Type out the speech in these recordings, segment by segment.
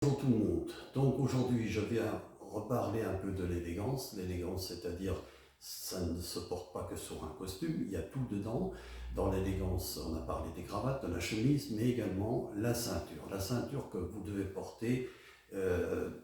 Bonjour tout le monde. Donc aujourd'hui, je viens reparler un peu de l'élégance. L'élégance, c'est-à-dire, ça ne se porte pas que sur un costume, il y a tout dedans. Dans l'élégance, on a parlé des cravates, de la chemise, mais également la ceinture. La ceinture que vous devez porter,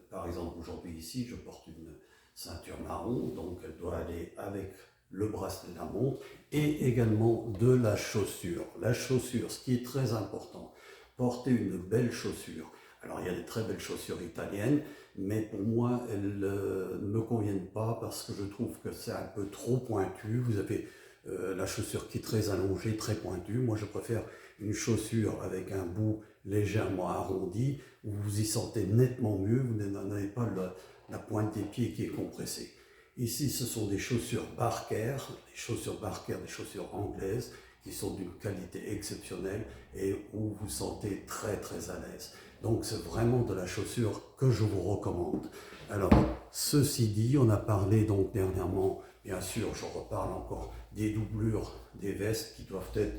par exemple aujourd'hui ici, je porte une ceinture marron, donc elle doit aller avec le bracelet de la montre et également de la chaussure. La chaussure, ce qui est très important, porter une belle chaussure. Alors il y a des très belles chaussures italiennes, mais pour moi elles ne me conviennent pas parce que je trouve que c'est un peu trop pointu. Vous avez la chaussure qui est très allongée, très pointue. Moi je préfère une chaussure avec un bout légèrement arrondi, où vous y sentez nettement mieux, vous n'avez pas la pointe des pieds qui est compressée. Ici ce sont des chaussures Barker, des chaussures anglaises, qui sont d'une qualité exceptionnelle et où vous vous sentez très très à l'aise. Donc c'est vraiment de la chaussure que je vous recommande. Alors, ceci dit, on a parlé donc dernièrement, bien sûr, je reparle encore des doublures des vestes qui doivent être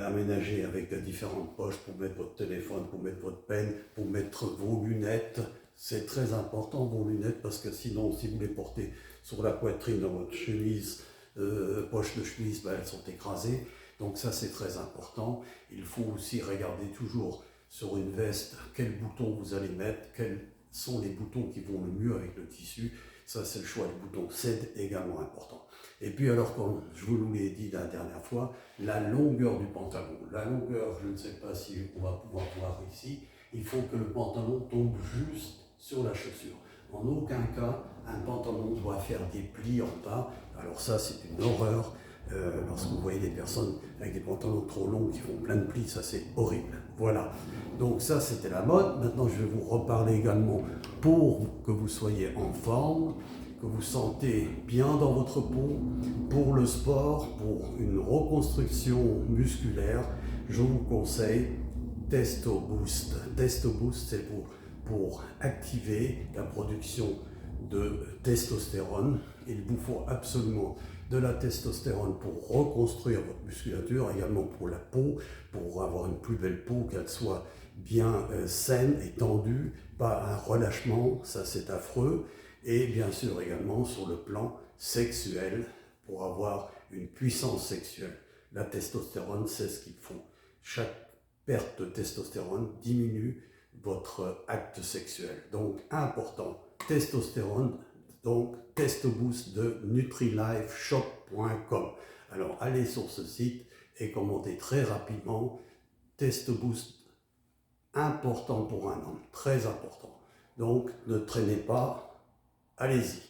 aménagées avec différentes poches pour mettre votre téléphone, pour mettre votre pen, pour mettre vos lunettes. C'est très important vos lunettes parce que sinon, si vous les portez sur la poitrine dans votre chemise, poche de chemise, ben, elles sont écrasées. Donc ça, c'est très important. Il faut aussi regarder toujours sur une veste quels boutons vous allez mettre, quels sont les boutons qui vont le mieux avec le tissu. Ça, c'est le choix du bouton. C'est également important. Et puis alors, comme je vous l'ai dit la dernière fois, la longueur du pantalon. La longueur, je ne sais pas si on va pouvoir voir ici, il faut que le pantalon tombe juste sur la chaussure. En aucun cas, un pantalon doit faire des plis en bas. Alors ça, c'est une horreur. Lorsque vous voyez des personnes avec des pantalons trop longs qui font plein de plis, ça c'est horrible. Voilà, donc ça c'était la mode. Maintenant je vais vous reparler également pour que vous soyez en forme, que vous sentez bien dans votre peau, pour le sport, pour une reconstruction musculaire, je vous conseille Testo Boost. Testo Boost, c'est pour activer la production de testostérone. Il vous faut absolument de la testostérone pour reconstruire votre musculature, également pour la peau, pour avoir une plus belle peau, qu'elle soit bien saine et tendue, pas un relâchement, ça c'est affreux, et bien sûr également sur le plan sexuel, pour avoir une puissance sexuelle. La testostérone, c'est ce qu'il faut. Chaque perte de testostérone diminue votre acte sexuel. Donc important, testostérone, donc Testo Boost de nutrilifeshop.com. Alors allez sur ce site et commentez très rapidement. Testo Boost, important pour un homme, très important. Donc ne traînez pas, allez-y.